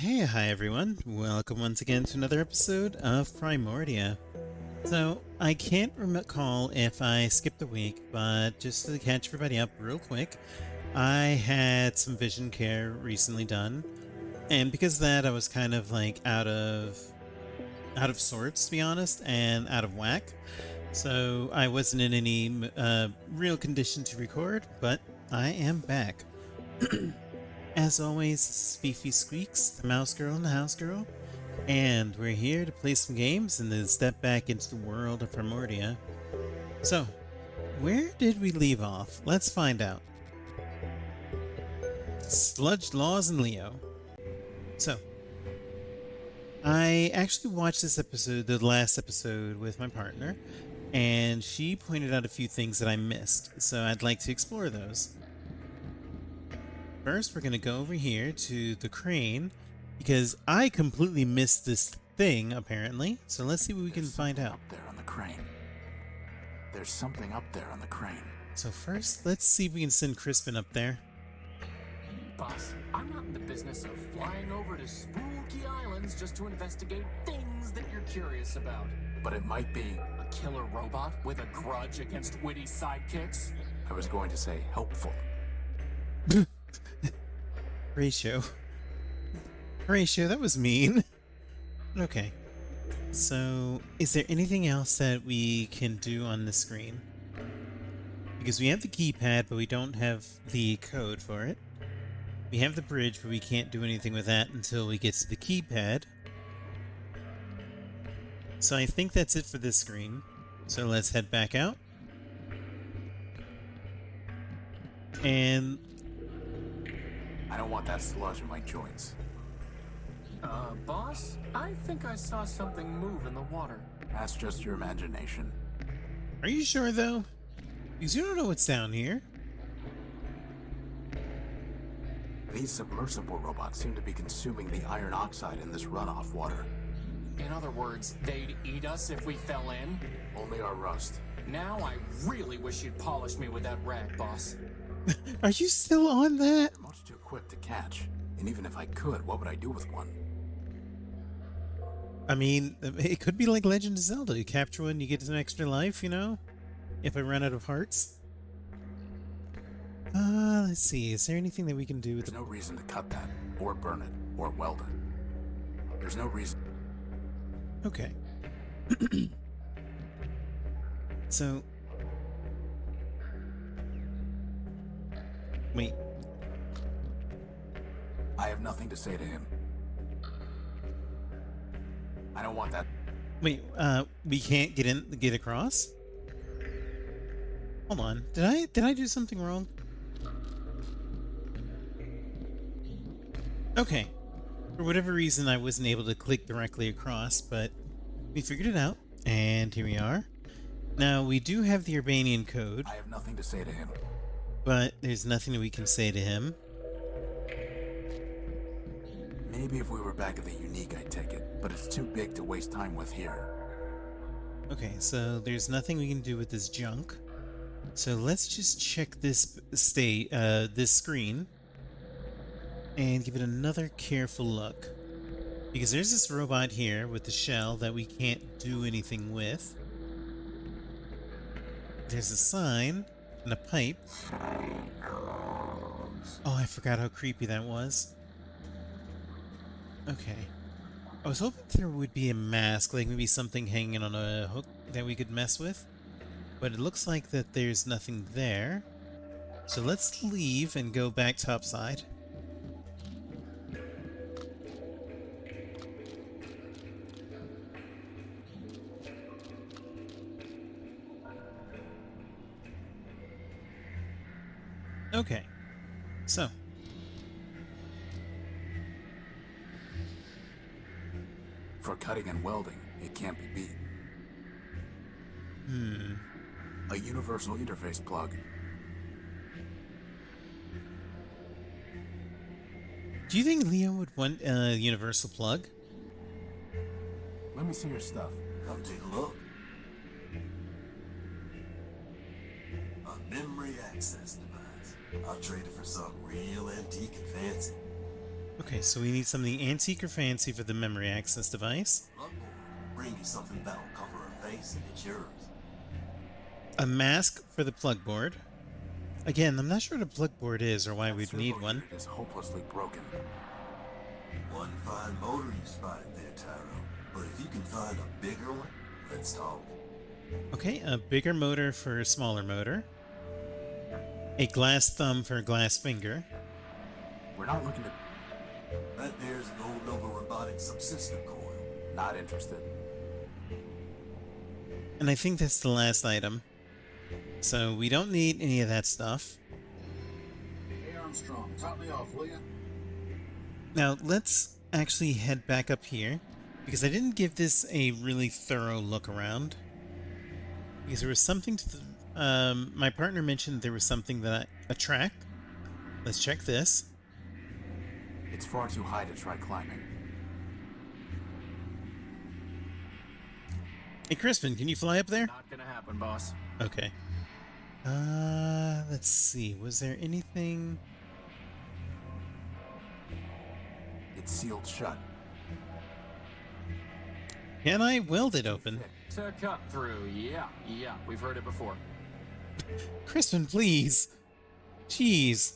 Hi everyone. Welcome once again to another episode of Primordia. So, I can't recall if I skipped a week, but just to catch everybody up real quick, I had some vision care recently done, and because of that I was kind of like out of sorts, to be honest, and out of whack. So, I wasn't in any real condition to record, but I am back. As always, this is FifiSqueaks, the mouse girl and the house girl, and we're here to play some games and then step back into the world of Primordia. So, where did we leave off? Let's find out. Sludge Laws and Leo. So, I actually watched this episode, the last episode, with my partner, and she pointed out a few things that I missed, so I'd like to explore those. First, we're going to go over here to the crane, because I completely missed this thing, apparently. So let's see what we can find out. Up there on the crane. There's something up there on the crane. So first, let's see if we can send Crispin up there. Boss, I'm not in the business of flying over to spooky islands just to investigate things that you're curious about. But it might be... A killer robot with a grudge against witty sidekicks? I was going to say helpful. Horatio, that was mean. Okay. So, is there anything else that we can do on the screen? Because we have the keypad, but we don't have the code for it. We have the bridge, but we can't do anything with that until we get to the keypad. So I think that's it for this screen. So let's head back out. And... I don't want that sludge in my joints. Boss? I think I saw something move in the water. That's just your imagination. Are you sure, though? Because you don't know what's down here. These submersible robots seem to be consuming the iron oxide in this runoff water. In other words, they'd eat us if we fell in? Only our rust. Now I really wish you'd polish me with that rag, boss. Are you still on that? They're much too quick to catch. And even if I could, what would I do with one? I mean, it could be like Legend of Zelda. You capture one, you get an extra life, you know? If I run out of hearts. Let's see. Is there anything that we can do with There's no reason to cut that, or burn it, or weld it. There's no reason. Okay. So... Wait. I have nothing to say to him. I don't want that. Wait, we can't get across? Hold on. Did I do something wrong? Okay. For whatever reason, I wasn't able to click directly across, but we figured it out, and here we are. Now, we do have the Urbanian code, I have nothing to say to him. but there's nothing that we can say to him. Maybe if we were back at the Unique, I'd take it, but it's too big to waste time with here. Okay, so there's nothing we can do with this junk. So let's just check this this screen and give it another careful look. Because there's this robot here with the shell that we can't do anything with. There's a sign and a pipe. Oh, I forgot how creepy that was. Okay. I was hoping there would be a mask, like maybe something hanging on a hook that we could mess with. But it looks like that there's nothing there. So let's leave and go back topside. Okay. So. For cutting and welding, it can't be beat. A universal interface plug. Do you think Leo would want a universal plug? Let me see your stuff. Come take a look. A memory access device. I'll trade it for something real antique and fancy. Okay, so we need something antique or fancy for the memory access device. Look, bring you something that'll cover her face and it's yours. A mask for the plug board. Again, I'm not sure what a plug board is or why That we'd servo need one. unit is hopelessly broken. One fine motor you spotted there, Tyro. But if you can find a bigger one, let's talk. Okay, a bigger motor for a smaller motor. A glass thumb for a glass finger. We're not looking to... That there's an old Nova robotic subsystem coil. Not interested. And I think that's the last item. So we don't need any of that stuff. Hey Armstrong, top me off, will ya? Now let's actually head back up here, because I didn't give this a really thorough look around. Because there was something to my partner mentioned there was something that a track. Let's check this. It's far too high to try climbing. Hey Crispin, can you fly up there? Not gonna happen, boss. Okay. Let's see. Was there anything? It's sealed shut. Can I weld it open? To cut through, yeah, we've heard it before. Crispin, please. Jeez.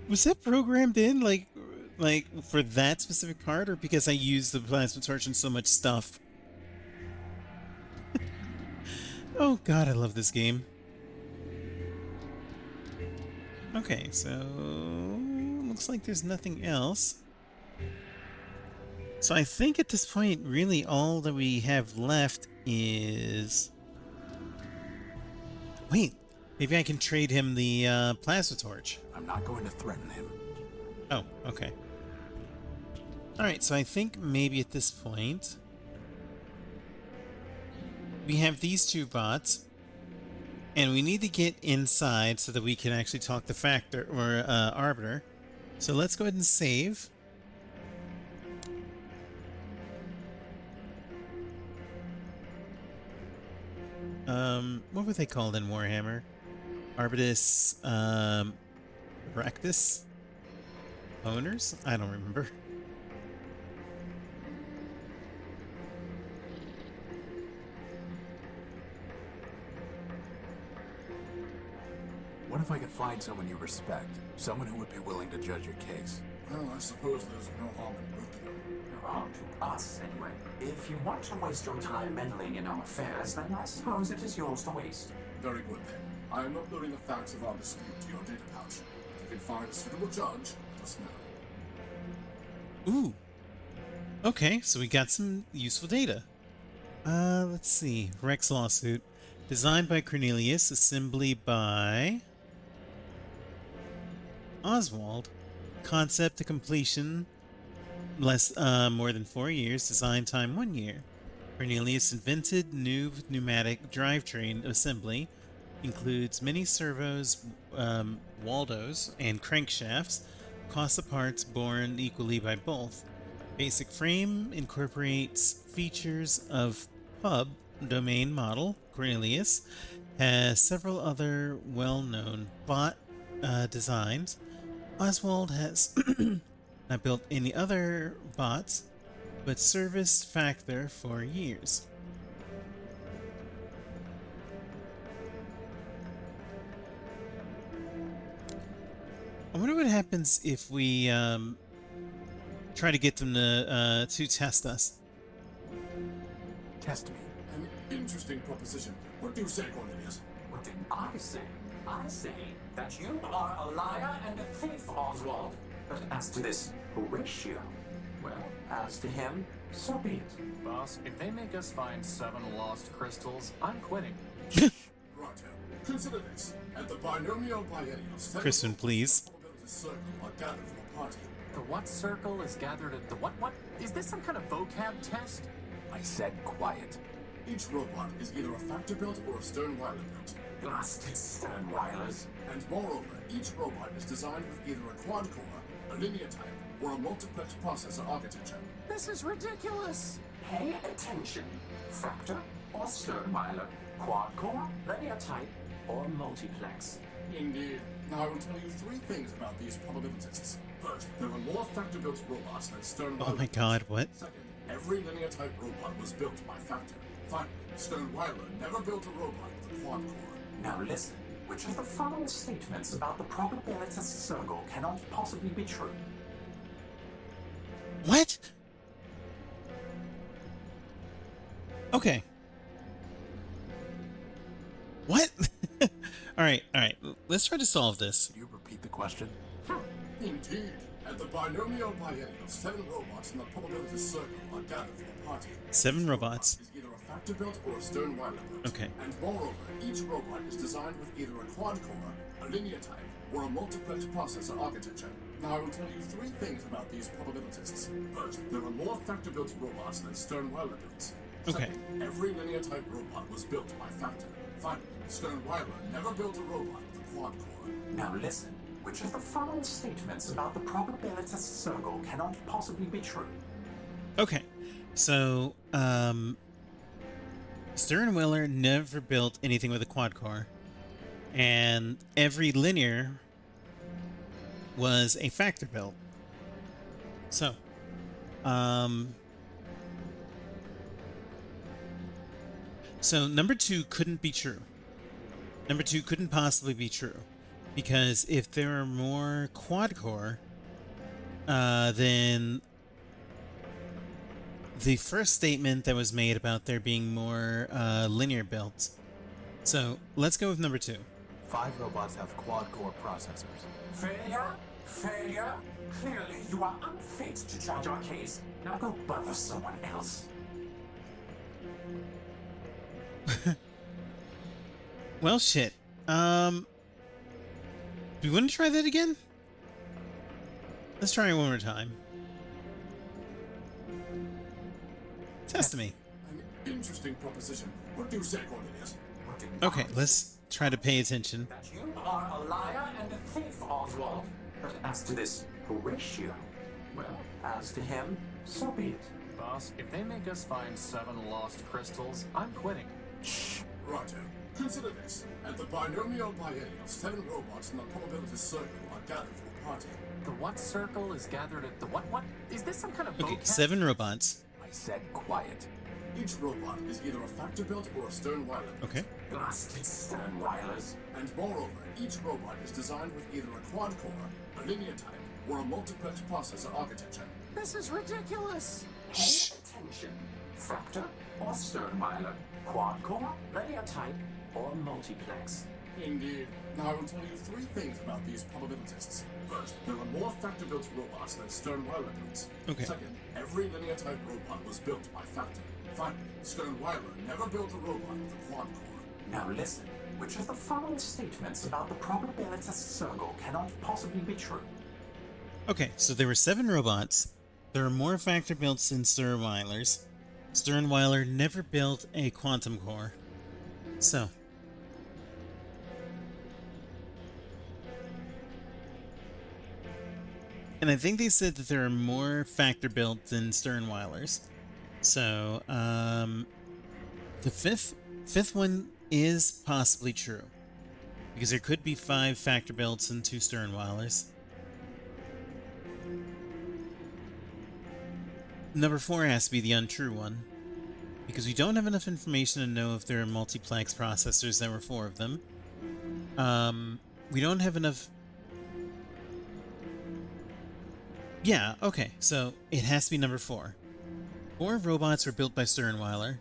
Was that programmed in like for that specific part, or because I used the plasma torch in so much stuff? Oh god, I love this game. Okay, so looks like there's nothing else. So I think at this point, really all that we have left is... Wait, maybe I can trade him the plasma torch. I'm not going to threaten him. Oh, okay. Alright, so I think maybe at this point... We have these two bots, and we need to get inside so that we can actually talk to Factor, or Arbiter. So let's go ahead and save. What were they called in Warhammer? Arbitus, Rectus? Owners? I don't remember. What if I could find someone you respect? Someone who would be willing to judge your case? Well, I suppose there's no harm in rooting them. No harm to us, anyway. If you want to waste your time meddling in our affairs, then I suppose it is yours to waste. Very good then. I am uploading the facts of our dispute to your data pouch. If you can find a suitable judge, let us know. Ooh. Okay, so we got some useful data. Let's see. Rex lawsuit. Designed by Cornelius, assembly by Oswald. Concept to completion more than 4 years. Design time 1 year. Cornelius invented new pneumatic drivetrain assembly. Includes many servos, Waldos, and crankshafts. Cost of parts borne equally by both. Basic frame incorporates features of pub domain model. Cornelius has several other well-known bot designs. Oswald has not built any other bots, but serviced Factor for years. I wonder what happens if we try to get them to test us. Test me. An interesting proposition. What do you say, Cornelius? What did I say? I say that you are a liar and a thief, Oswald. But as to this Horatio, well, as to him, so be it. Boss, if they make us find 7 lost crystals, I'm quitting. Righto. Consider this. At the binomial biennial, Crispin, please. circle are gathered for a party. The what circle is gathered at the what? Is this some kind of vocab test? I said quiet. Each robot is either a factor-built or a Sternweiler built. Blasted Sternweilers. And moreover, each robot is designed with either a quad-core, a linear type, or a multiplex processor architecture. This is ridiculous. Pay attention. Factor or Sternweiler, quad core, linear type, or multiplex. Indeed. Now I will tell you three things about these probabilities. First, there are more factor-built robots than Stern Oh my god, what? Second, every linear-type robot was built by Factor. Finally, Stern never built a robot with a quad core. Now listen, which of the following statements about the probabilitist circle cannot possibly be true? What? Okay. What? Alright, let's try to solve this. Could you repeat the question? Indeed. At the binomial biennial, 7 robots in the probability circle are gathered for the party. 7 robots. Is either a factor-built or a Stern-Weiler built. Okay. And moreover, each robot is designed with either a quad-core, a linear type, or a multiplex processor architecture. Now I will tell you three things about these probabilitists. First, there are more factor-built robots than Stern-Weiler built. Okay. Second, every linear-type robot was built by Factor. Finally, Stern-Weiler never built a robot with a quad core. Now listen, which of the following statements about the probabilitist circle cannot possibly be true? Okay. So, Stern-Weiler never built anything with a quad core. And every linear was a factor build. So, so number 2 couldn't be true. Number 2 couldn't possibly be true. Because if there are more quad core, then the first statement that was made about there being more linear builds. So let's go with number 2. 5 robots have quad-core processors. Failure? Failure? Clearly you are unfit to judge our case. Now go bother someone else. Well, shit. Do we want to try that again? Let's try it one more time. Test me. An interesting proposition. What do you say, Cornelius? What do you Okay, want? let's try to pay attention. That you are a liar and a thief, Oswald. But as to this Horatio, well, as to him, so be it. Boss, if they make us find 7 lost crystals, I'm quitting. Shh. Righto. Consider this. At the binomial biennial, 7 robots in the probability circle are gathered for the party. The what circle is gathered at the what? Is this some kind of Okay, vocab? 7 robots. I said quiet. Each robot is either a factor-built or a Stern-Weiler built. Okay. Blasted Stern-Weilers. And moreover, each robot is designed with either a quad-core, a linear type, or a multiplex processor architecture. This is ridiculous. Pay attention. Factor or Stern-Weiler? Quad-core, linear type, or multiplex? Indeed. Now I will tell you 3 things about these probabilitists. First, there are more factor-built robots than Stern-Weiler builds. Okay. Second, every linear-type robot was built by Factor. Finally, Stern-Weiler never built a robot with a quad core. Now listen, which of the following statements about the probabilitist circle cannot possibly be true? Okay, so there were 7 robots. There are more factor builds than Stern-Weilers. Stern-Weiler never built a quantum core. So. And I think they said that there are more factor builds than Stern-Weilers. So, the fifth one is possibly true. Because there could be 5 factor builds and 2 Stern-Weilers. Number 4 has to be the untrue one. Because we don't have enough information to know if there are multiplex processors. There were 4 of them. We don't have enough... Yeah, okay, so it has to be number 4. 4 robots were built by Stern-Weiler.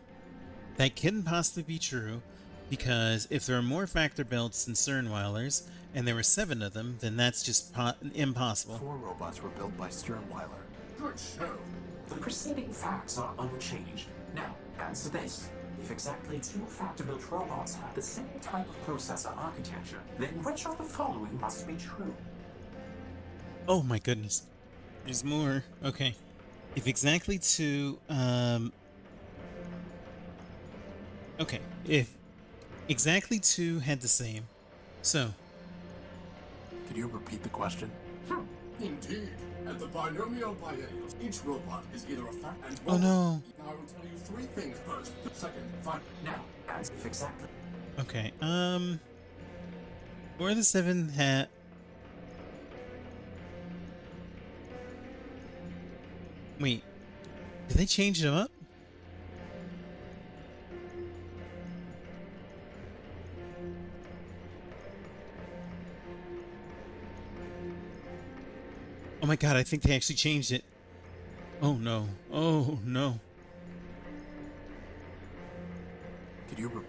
That couldn't possibly be true, because if there are more factor builds than Stern-Weilers, and there were 7 of them, then that's just impossible. 4 robots were built by Stern-Weiler. Good show. The preceding facts are unchanged. Now, answer this. If exactly 2 factor-built robots have the same type of processor architecture, then which of the following must be true? Oh my goodness. There's more. Okay. If exactly 2, okay. If exactly 2 had the same. So. Could you repeat the question? Indeed. At the binomial biennial, each robot is either a factor and Oh no. Now I will tell you 3 things first. Second, finally. Now, answer if exactly. Okay. 4 of the 7 have... Wait, did they change them up? Oh my god, I think they actually changed it. Oh no. Oh no. Could you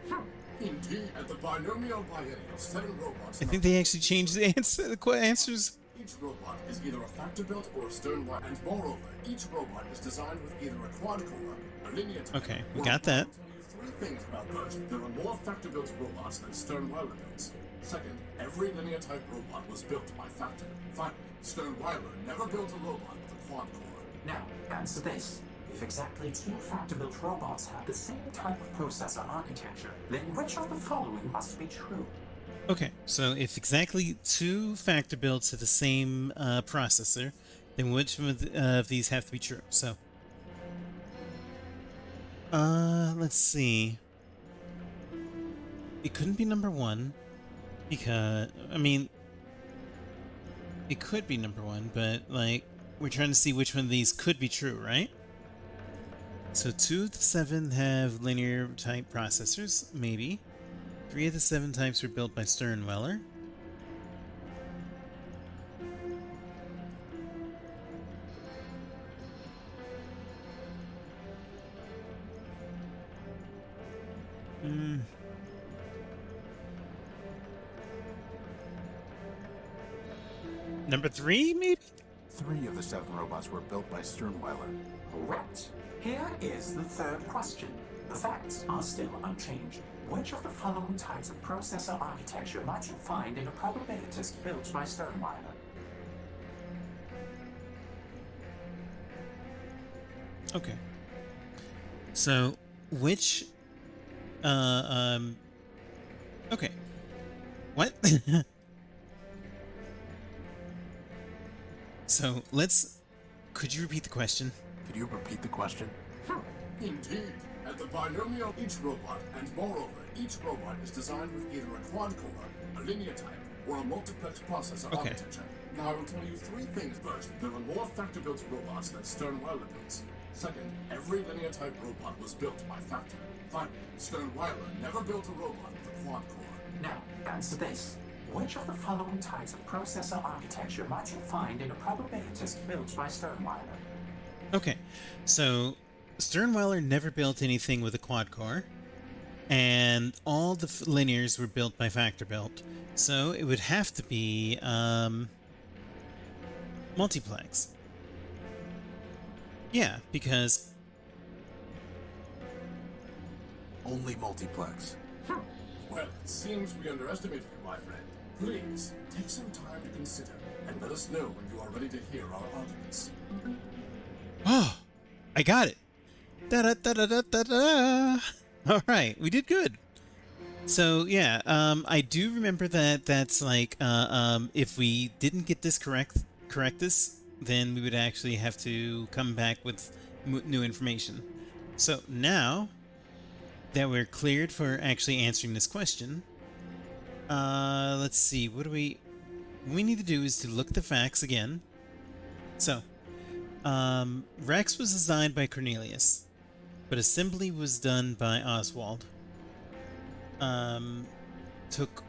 Indeed, at the binomial biennial, 7 robots. I think they actually changed the answers. Each robot is either a factor-built or a stern-wire, and moreover, each robot is designed with either a quad-core, a linear type. Okay, we got that. I'll tell you 3 things about first. There are more factor-built robots than stern-wire builds. Second, every linear type robot was built by factor. Finally, Stern-Weiler never built a robot with a quad-core. Now, answer this. If exactly 2 factor-built robots have the same type of processor architecture, then which of the following must be true? Okay, so if exactly 2 factor builds have the same processor, then which of these have to be true? So, let's see. It couldn't be number 1, because, I mean, it could be number 1, but, like, we're trying to see which one of these could be true, right? So 2 of the 7 have linear type processors, maybe. 3 of the 7 types were built by Stern-Weiler. Number 3, maybe? 3 of the 7 robots were built by Stern-Weiler. Correct. Here is the 3rd question. The facts are still unchanged. Which of the following types of processor architecture might you find in a probabilitist built by Stern-Weiler? Okay. So, which, okay. What? So, could you repeat the question? Could you repeat the question? Indeed. At the binomial, each robot, and moreover, each robot is designed with either a quad-core, a linear type, or a multiplex processor Okay. architecture. Now I will tell you 3 things. First, there are more factor-built robots than Stern-Weiler builds. Second, every linear type robot was built by factor. Finally, Stern-Weiler never built a robot with a quad-core. Now, answer this. Which of the following types of processor architecture might you find in a probabilitist built by Stern-Weiler? Okay, so Stern-Weiler never built anything with a quad core, and all the linears were built by factor built. So it would have to be multiplex. Yeah, because Only multiplex. Well, it seems we underestimated you, my friend. Please, take some time to consider, and let us know when you are ready to hear our arguments. oh, I got it. Da da da da da da da. All right, we did good. So yeah, I do remember that. That's like, if we didn't get this correct this, then we would actually have to come back with new information. So now that we're cleared for actually answering this question, let's see. What we need to do is to look at the facts again. So, Rex was designed by Cornelius, but assembly was done by Oswald. Took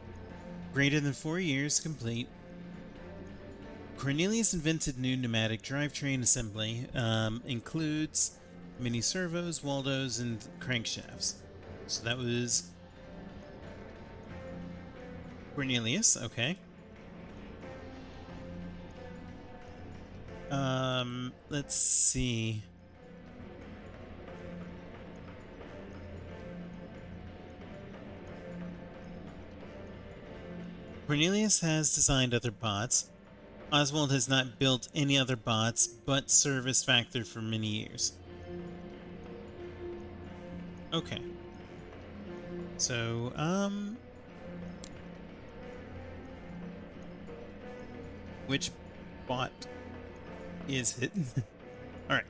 greater than 4 years to complete. Cornelius invented new pneumatic drivetrain assembly, includes mini servos, Waldos, and crankshafts. So that was Cornelius, okay. Let's see. Cornelius has designed other bots. Oswald has not built any other bots, but serviced Factor for many years. Okay. So, which bot is it? Alright.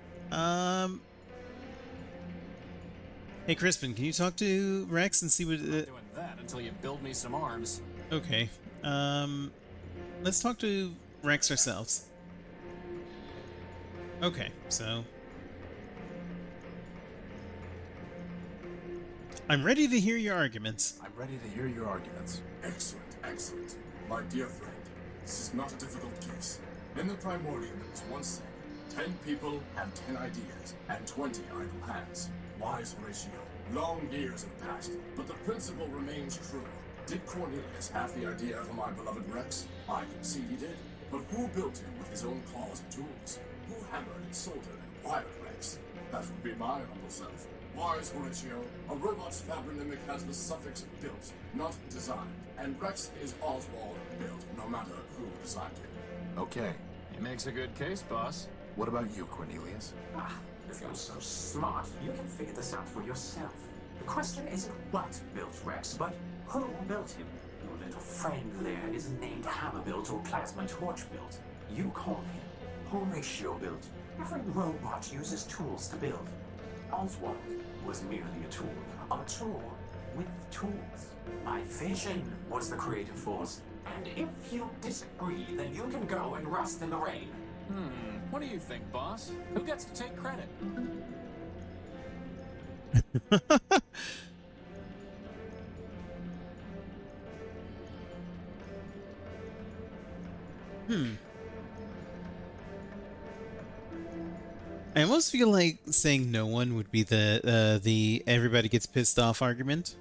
Hey Crispin, can you talk to Rex and see what... Doing that until you build me some arms. Okay. Let's talk to Rex ourselves. Okay, so I'm ready to hear your arguments. I'm ready to hear your arguments. Excellent, excellent. My dear friend, this is not a difficult case. In the Primordium, it was once said, 10 people have 10 ideas, and 20 idle hands. Wise Horatio. Long years have passed, but the principle remains true. Did Cornelius have the idea for my beloved Rex? I concede he did. But who built him with his own claws and tools? Who hammered and soldered and wired Rex? That would be my humble self. Wise Horatio, a robot's fabronymic has the suffix built, not designed. And Rex is Oswald built, no matter who designed him. Okay. He makes a good case, boss. What about you, Cornelius? Ah, if you're so smart, you can figure this out for yourself. The question isn't what built Rex, but who built him. Your little friend there isn't named Hammer-built or Plasma Torch-built. You call him Horatio-built. Every robot uses tools to build. Oswald was merely a tool with tools. My vision was the creative force, and if you disagree, then you can go and rust in the rain. What do you think, boss? Who gets to take credit? I almost feel like saying no one would be the everybody gets pissed off argument.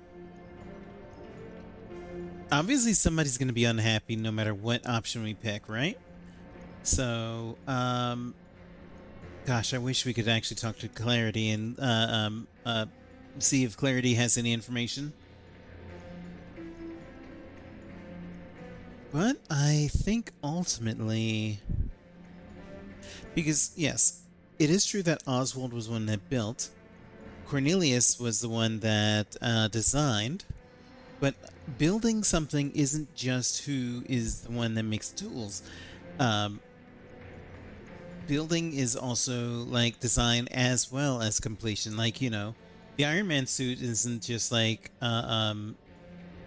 Obviously, somebody's going to be unhappy no matter what option we pick, right? So, gosh, I wish we could actually talk to Clarity and see if Clarity has any information. But I think ultimately, because yes, it is true that Oswald was one that built. Cornelius was the one that designed. But building something isn't just who is the one that makes tools. Building is also like design as well as completion. Like, you know, the Iron Man suit isn't just like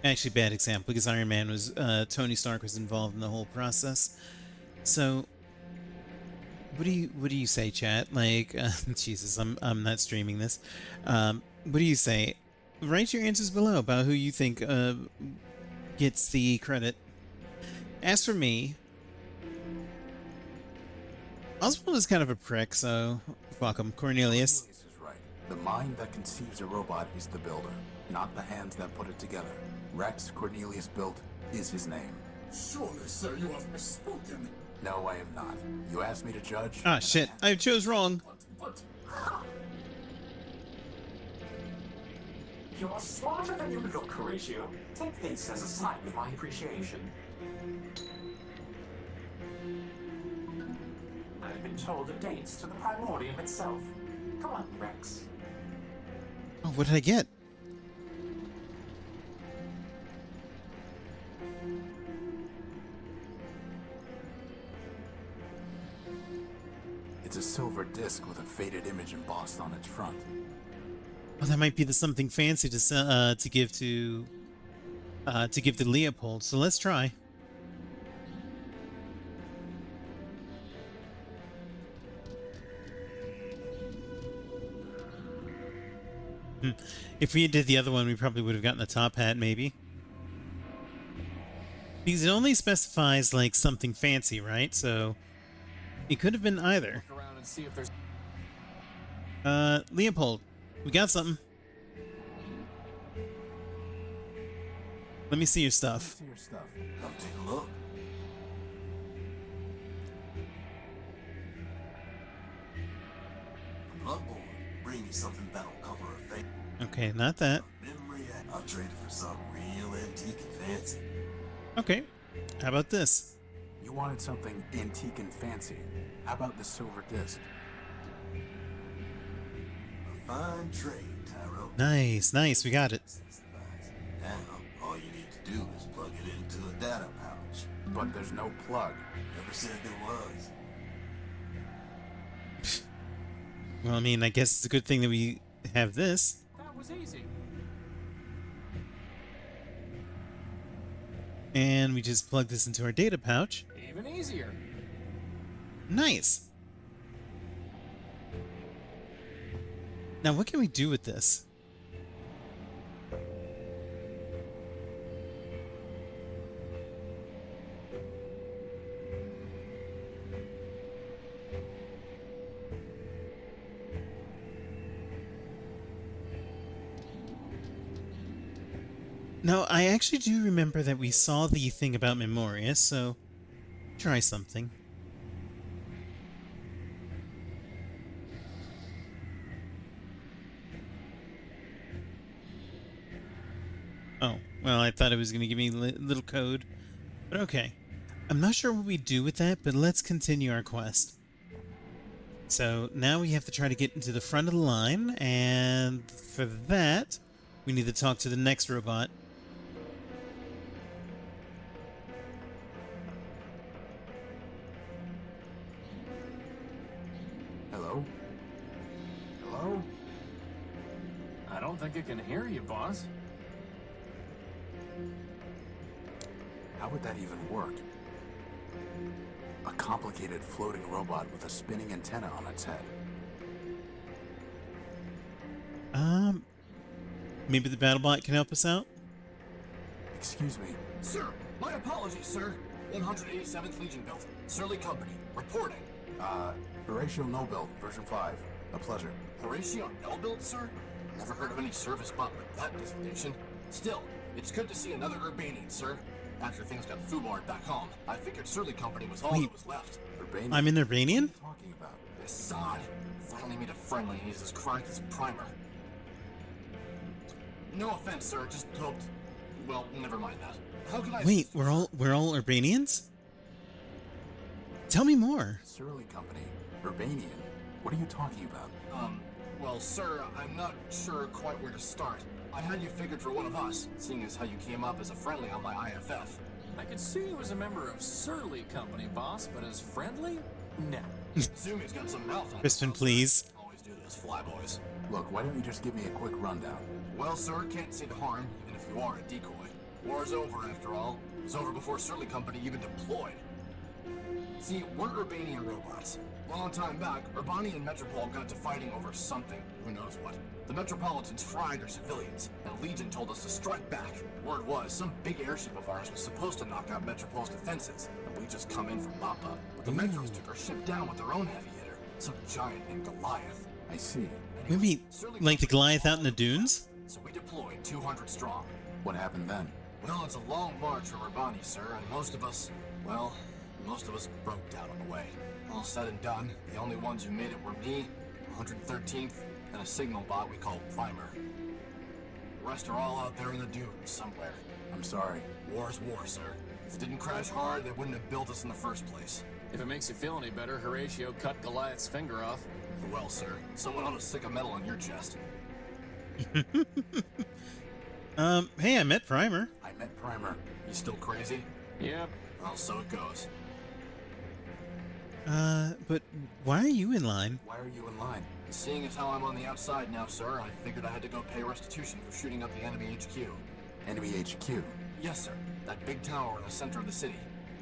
actually bad example because Iron Man was Tony Stark was involved in the whole process. So what do you say, chat? Like Jesus, I'm not streaming this. What do you say? Write your answers below about who you think gets the credit. As for me, Oswald is kind of a prick, so fuck him. Cornelius. Cornelius is right. The mind that conceives a robot is the builder, not the hands that put it together. Rex Cornelius built is his name. Surely, sir, you have misspoken. No, I have not. You asked me to judge. Ah, shit. I chose wrong. But You're smarter than you look, Horatio. Take this as a sign of my appreciation. I've been told the dates to the Primordium itself. Come on, Rex. Oh, what did I get? It's a silver disc with a faded image embossed on its front. Oh, that might be the something fancy to give to Leopold. So let's try. If we did the other one, we probably would have gotten the top hat, maybe. Because it only specifies like something fancy, right? So it could have been either. Look around and see if there's... Leopold, we got something. Let me see your stuff. See your stuff. Come take a look. Bloodborne, bring me something that'll cover a face. Okay, not that. Memory, I'll trade it for something real antique and fancy. Okay, how about this? You wanted something antique and fancy. How about the silver disc? A fine trade, Tyro. Nice, nice, we got it. Now, all you need to do is plug it into a data pouch. But there's no plug. Never said there was. Well, I mean, I guess it's a good thing that we have this. That was easy. And we just plug this into our data pouch. Even easier. Nice. Now, what can we do with this? No, I actually do remember that we saw the thing about Memoria, so try something. Oh, well, I thought it was going to give me a little code, but okay. I'm not sure what we do with that, but let's continue our quest. So now we have to try to get into the front of the line, and for that, we need to talk to the next robot. Hello? Hello? I don't think it can hear you, boss. How would that even work? A complicated floating robot with a spinning antenna on its head. Maybe the BattleBot can help us out? Excuse me. Sir, my apologies, sir. 187th Legion built. Surly Company. Reporting. Horatio Nobuild, version 5. A pleasure. Horatio Nobuild, sir? Never heard of any service bot with that designation. Still, it's good to see another Urbanian, sir. After things got foobarred back home, I figured Surly Company was all that was left. Urbanian? I'm in Urbanian? What are you talking about? Assad finally made a friendly and he's as cracked as Primer. No offense, sir, just hoped... Well, never mind that. How can I... Wait, we're all Urbanians? Tell me more. Surly Company. Urbanian? What are you talking about? Well, sir, I'm not sure quite where to start. I had you figured for one of us, seeing as how you came up as a friendly on my IFF. I could see you as a member of Surly Company, boss, but as friendly? No. Zumi's got some mouth on Crispin, him, sir. please. Always do those flyboys. Look, why don't you just give me a quick rundown? Well, sir, can't see the harm, even if you are a decoy. War's over, after all. It was over before Surly Company even deployed. See, we're Urbanian robots. Long time back, Urbani and Metropol got to fighting over something, who knows what. The Metropolitans fried their civilians, and Legion told us to strike back. Word was, some big airship of ours was supposed to knock out Metropol's defenses, and we just come in from mop-up. But the Metros took our ship down with their own heavy hitter, some giant named Goliath. I see. Maybe like the Goliath out in the dunes? So we deployed 200 strong. What happened then? Well, it's a long march from Urbani, sir, and most of us broke down on the way. All said and done, the only ones who made it were me, 113th, and a signal bot we call Primer. The rest are all out there in the dunes somewhere. I'm sorry. War's war, sir. If it didn't crash hard, they wouldn't have built us in the first place. If it makes you feel any better, Horatio cut Goliath's finger off. Well, sir, someone ought to stick a medal on your chest. Hey, I met Primer. I met Primer. You still crazy? Yep. Well, so it goes. But why are you in line? Why are you in line? Seeing as how I'm on the outside now, sir, I figured I had to go pay restitution for shooting up the enemy HQ. Enemy HQ. Yes, sir. That big tower in the center of the city.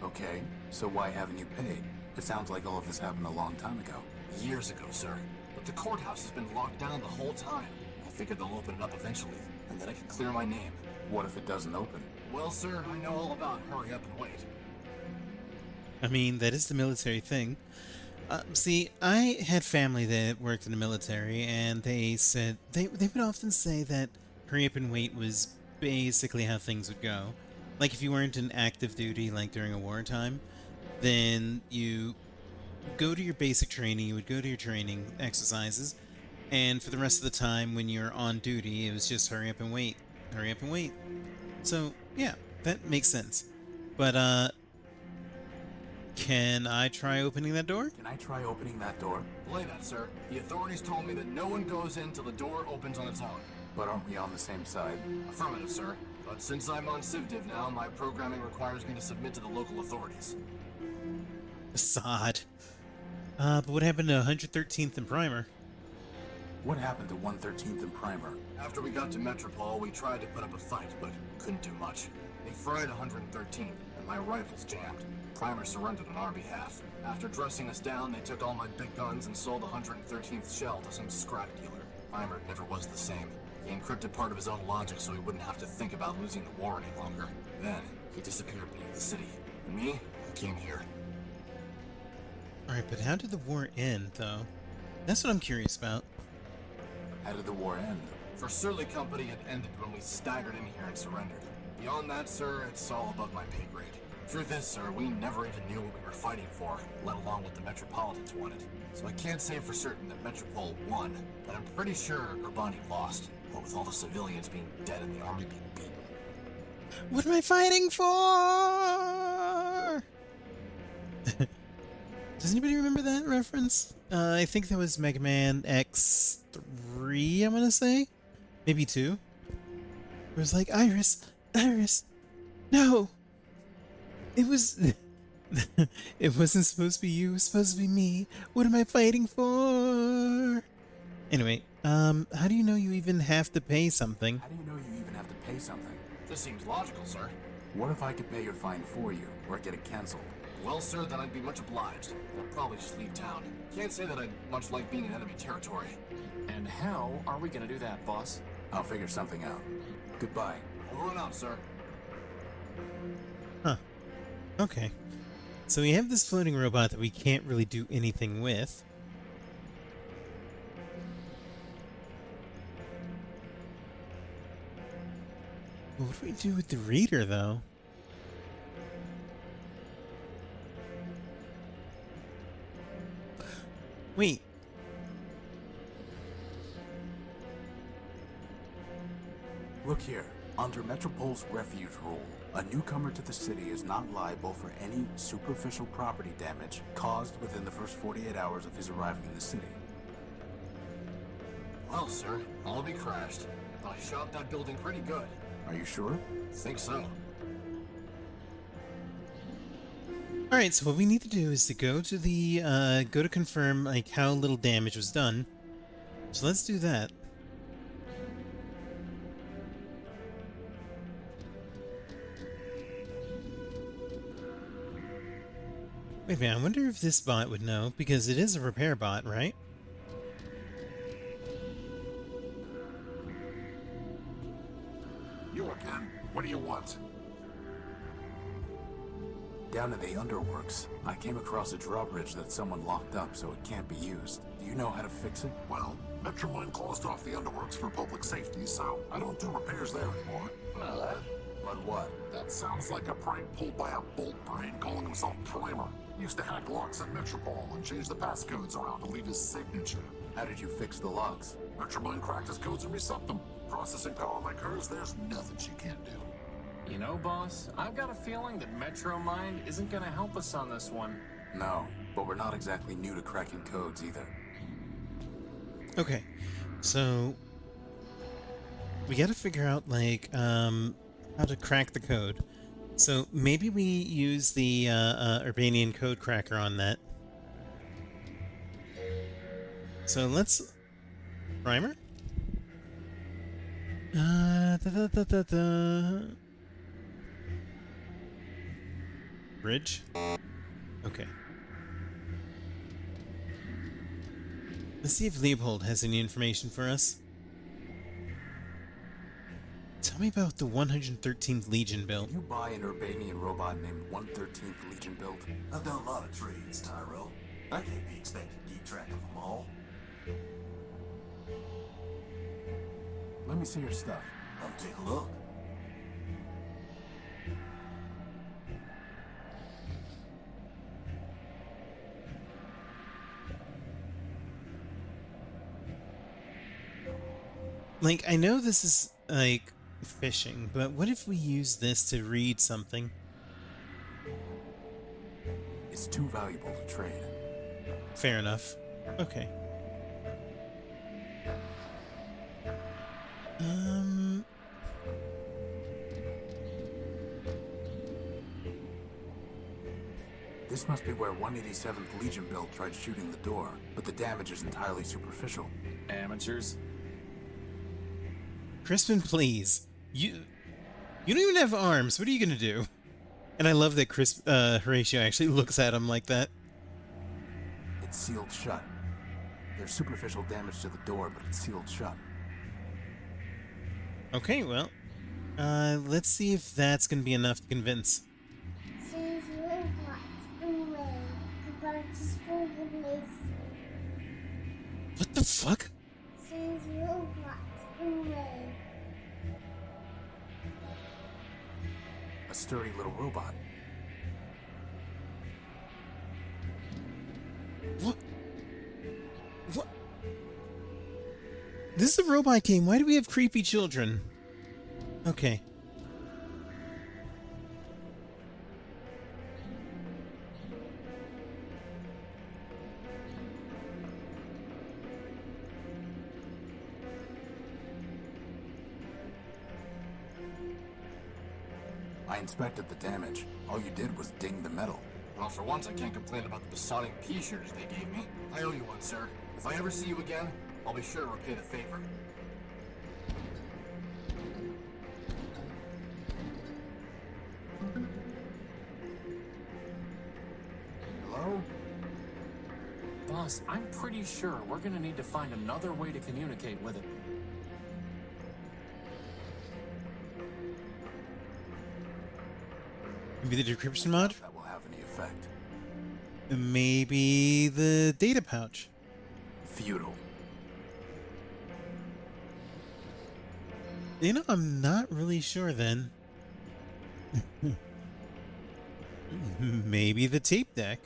Okay, so why haven't you paid? It sounds like all of this happened a long time ago. Years ago, sir. But the courthouse has been locked down the whole time. I figured they'll open it up eventually, and then I can clear my name. What if it doesn't open? Well, sir, I know all about hurry up and wait. I mean, that is the military thing. See, I had family that worked in the military, and they said they would often say that hurry up and wait was basically how things would go. Like if you weren't in active duty, like during a wartime, then you go to your basic training, you would go to your training exercises, and for the rest of the time when you're on duty, it was just hurry up and wait, hurry up and wait. So yeah, that makes sense. But can I try opening that door? Can I try opening that door? Belay that, sir. The authorities told me that no one goes in till the door opens on its own. But aren't we on the same side? Affirmative, sir. But since I'm on CivDiv now, my programming requires me to submit to the local authorities. Assad. But what happened to 113th and Primer? What happened to 113th and Primer? After we got to Metropol, we tried to put up a fight, but couldn't do much. They fried 113, and my rifle's jammed. Primer surrendered on our behalf. After dressing us down, they took all my big guns and sold the 113th shell to some scrap dealer. Primer never was the same. He encrypted part of his own logic so he wouldn't have to think about losing the war any longer. Then, he disappeared beneath the city. And me, I came here. Alright, but how did the war end, though? That's what I'm curious about. How did the war end? For Surly Company, it ended when we staggered in here and surrendered. Beyond that, sir, it's all above my pay grade. Truth is, sir, we never even knew what we were fighting for, let alone what the Metropolitans wanted. So I can't say for certain that Metropol won, but I'm pretty sure Urbani lost. What with all the civilians being dead and the army being beaten. What am I fighting for? Does anybody remember that reference? I think that was Mega Man X3, I want to say? Maybe 2? It was like, Iris, Iris, no! It was... It wasn't supposed to be you, it was supposed to be me. What am I fighting for? Anyway, how do you know you even have to pay something? How do you know you even have to pay something? This seems logical, sir. What if I could pay your fine for you, or get it canceled? Well, sir, then I'd be much obliged. I'd probably just leave town. Can't say that I'd much like being in enemy territory. And how are we gonna do that, boss? I'll figure something out. Goodbye. Over and out, sir. Huh. Okay. So we have this floating robot that we can't really do anything with. What do we do with the reader, though? Wait. Look here. Under Metropol's refuge rule, a newcomer to the city is not liable for any superficial property damage caused within the first 48 hours of his arriving in the city. Well, sir, I'll be crashed. I shot that building pretty good. Are you sure? Think so. Alright, so what we need to do is to go to the, go to confirm, like, how little damage was done. So let's do that. Wait a minute, I wonder if this bot would know, because it is a repair bot, right? You again? What do you want? Down in the underworks, I came across a drawbridge that someone locked up so it can't be used. Do you know how to fix it? Well, Metromine closed off the underworks for public safety, so I don't do repairs there anymore. But what? That sounds like a prank pulled by a bolt brain calling himself Primer. Used to hack locks at Metropol and change the passcodes around to leave his signature. How did you fix the locks? Metromine cracked his codes and reset them. Processing power like hers, there's nothing she can't do. You know, boss, I've got a feeling that Metro Mind isn't gonna help us on this one. No, but we're not exactly new to cracking codes either. Okay, so we gotta figure out, like, how to crack the code. So maybe we use the Urbanian code cracker on that. So let's... Primer? Bridge? Okay. Let's see if Leopold has any information for us. Tell me about the 113th Legion build. Can you buy an Urbanian robot named 113th Legion build? I've done a lot of trades, Tyro. I can't be expected to keep track of them all. Let me see your stuff. I'll take a look. Like, I know this is, like, fishing, but what if we use this to read something? It's too valuable to trade. Fair enough. Okay. This must be where 187th Legion build tried shooting the door, but the damage is entirely superficial. Amateurs. Crispin, please. You You don't even have arms. What are you gonna do? And I love that Horatio actually looks at him like that. It's sealed shut. There's superficial damage to the door, but it's sealed shut. Okay, well, let's see if that's gonna be enough to convince. Since you got away, you got to school with What the fuck? Since you got away. A sturdy little robot. What? What? This is a robot game. Why do we have creepy children? Okay. I inspected the damage. All you did was ding the metal. Well, for once, I can't complain about the Masonic pea-shooters they gave me. I owe you one, sir. If I ever see you again, I'll be sure to repay the favor. Hello? Boss, I'm pretty sure we're gonna need to find another way to communicate with it. Maybe the decryption mod? That will have any effect. Maybe the data pouch. Futile. You know, I'm not really sure then. Maybe the tape deck.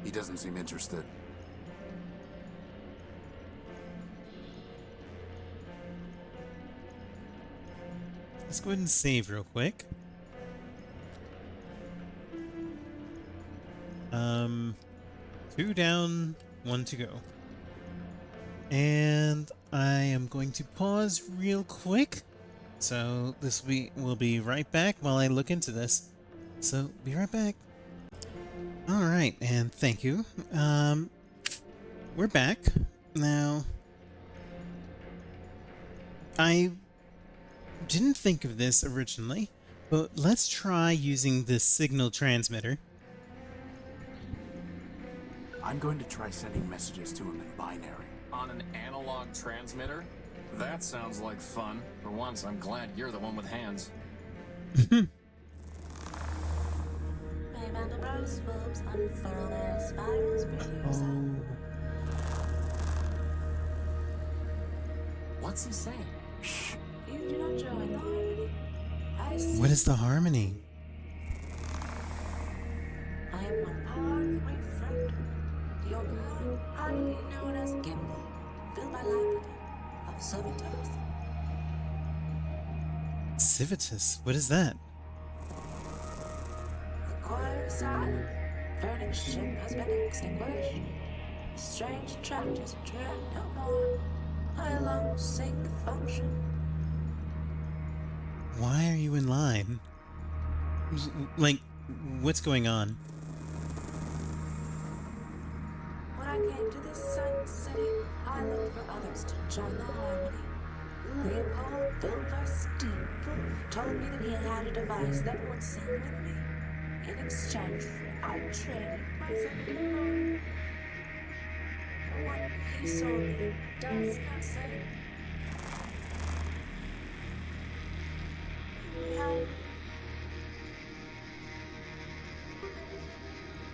He doesn't seem interested. Let's go ahead and save real quick. 2 down, 1 to go. And I am going to pause real quick. So this will be right back while I look into this. So be right back. All right, and thank you. We're back now. I didn't think of this originally, but let's try using this signal transmitter. I'm going to try sending messages to him in binary. On an analog transmitter? That sounds like fun. For once, I'm glad you're the one with hands. What's he saying? What is the harmony? I am one power, great friend. Your kind, highly known as Gimbal, built by Lapidus of Civitas. Civitas? What is that? The choir is silent. Burning ship has been extinguished. Strange tractors tread no more. I alone sing the function. Why are you in line? Like, what's going on? When I came to this silent city, I looked for others to join the harmony. Leopold built a steeple, told me that he had a device that would sing with me. In exchange for it, I traded myself for the what he sold me does not say.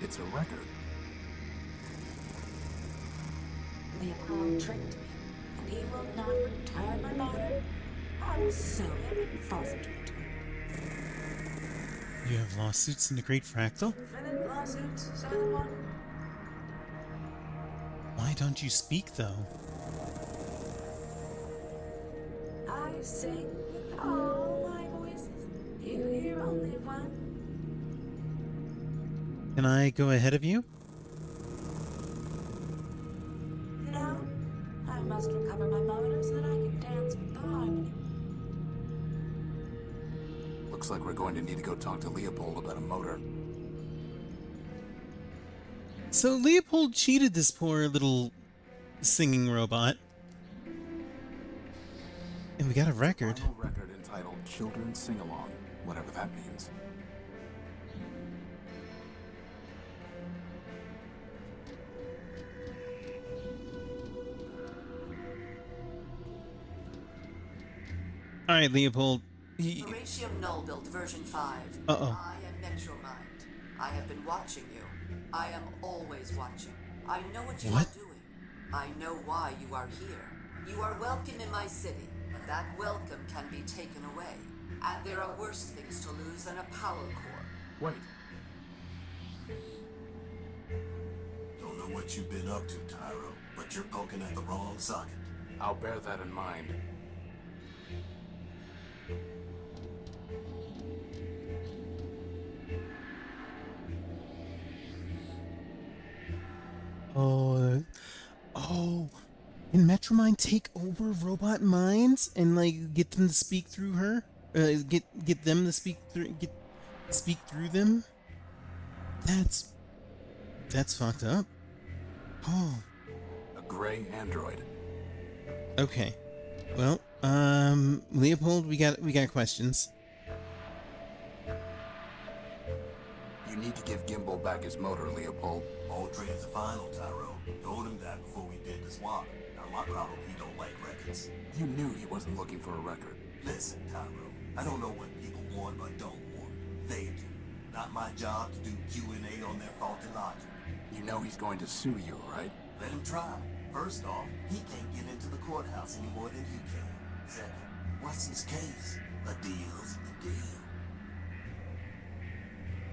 It's a record. Leopold tricked me, and he will not return my motor. I will sue him and forfeit it to him. You have lawsuits in the Great Fractal? Infinite lawsuits, silent one. Why don't you speak, though? I sing with all my voices. You hear only one. Can I go ahead of you? No, I must recover my motor so that I can dance with the harmony. Looks like we're going to need to go talk to Leopold about a motor. So Leopold cheated this poor little singing robot. And we got a record. Final record entitled titled Children's Sing-Along, whatever that means. All right, Leopold. Horatium Null built version 5. Uh-oh. I am Metromind. I have been watching you. I am always watching. I know what you What? are doing. I know why you are here. You are welcome in my city, but that welcome can be taken away. And there are worse things to lose than a power core. Wait, Don't know what you've been up to, Tyro, but you're poking at the wrong socket. I'll bear that in mind. Oh, can Metromind take over robot minds and like get them to speak through her? Get them to speak through them? That's fucked up. Oh, A gray android. okay. Well, Leopold, we got questions. You need to give Gimbal back his motor, Leopold. All trains are final, Tyro. Told him that before we did the swap. Now my problem, he don't like records. You knew he wasn't looking for a record. Listen, Tyro, I don't know what people want or don't want. They do. Not my job to do Q&A on their faulty logic. You know he's going to sue you, right? Let him try. First off, he can't get into the courthouse any more than you can. Second, what's his case? A deal's a deal.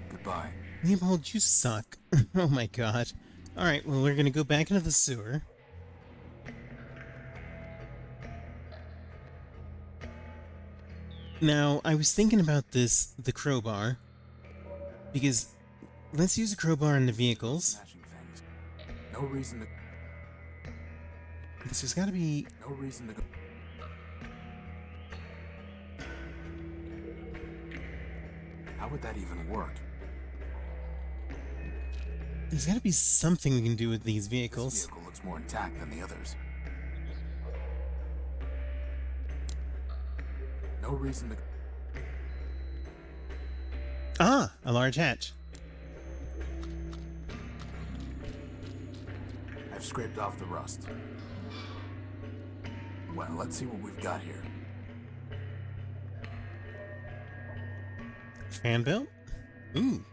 Goodbye. Leopold, you suck. Oh my god. Alright, well, we're gonna go back into the sewer. Now, I was thinking about the crowbar. Because let's use a crowbar in the vehicles. Smashing things. No reason to. Because there's gotta be... No reason to go. How would that even work? There's gotta be something we can do with these This vehicles. vehicle looks more intact than the others. No reason to. Ah! A large hatch. I've scraped off the rust. Well, let's see what we've got here. Fan belt? Ooh.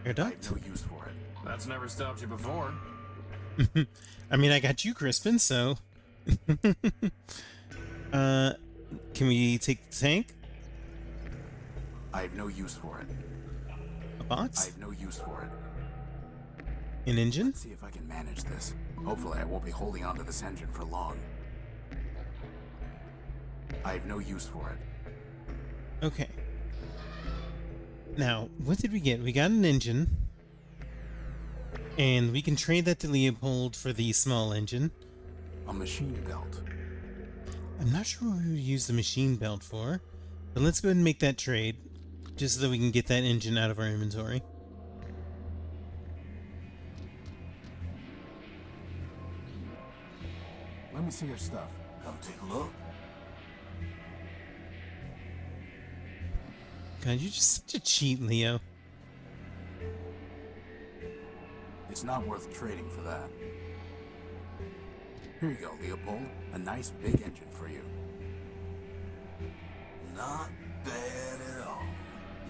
Air I duct? have no use for it. That's never stopped you before. I mean, I got you, Crispin, so... can we take the tank? I have no use for it. A I box? have no use for it. An engine? Let's see if I can manage this. Hopefully I won't be holding onto this engine for long. I have no use for it. Okay. Now, what did we get? We got an engine. And we can trade that to Leopold for the small engine. A machine belt. I'm not sure what we would use the machine belt for. But let's go ahead and make that trade. Just so that we can get that engine out of our inventory. Let me see your stuff. Come take a look. God, you're just such a cheat, Leo. It's not worth trading for that. Here you go, Leopold. A nice big engine for you. Not bad at all.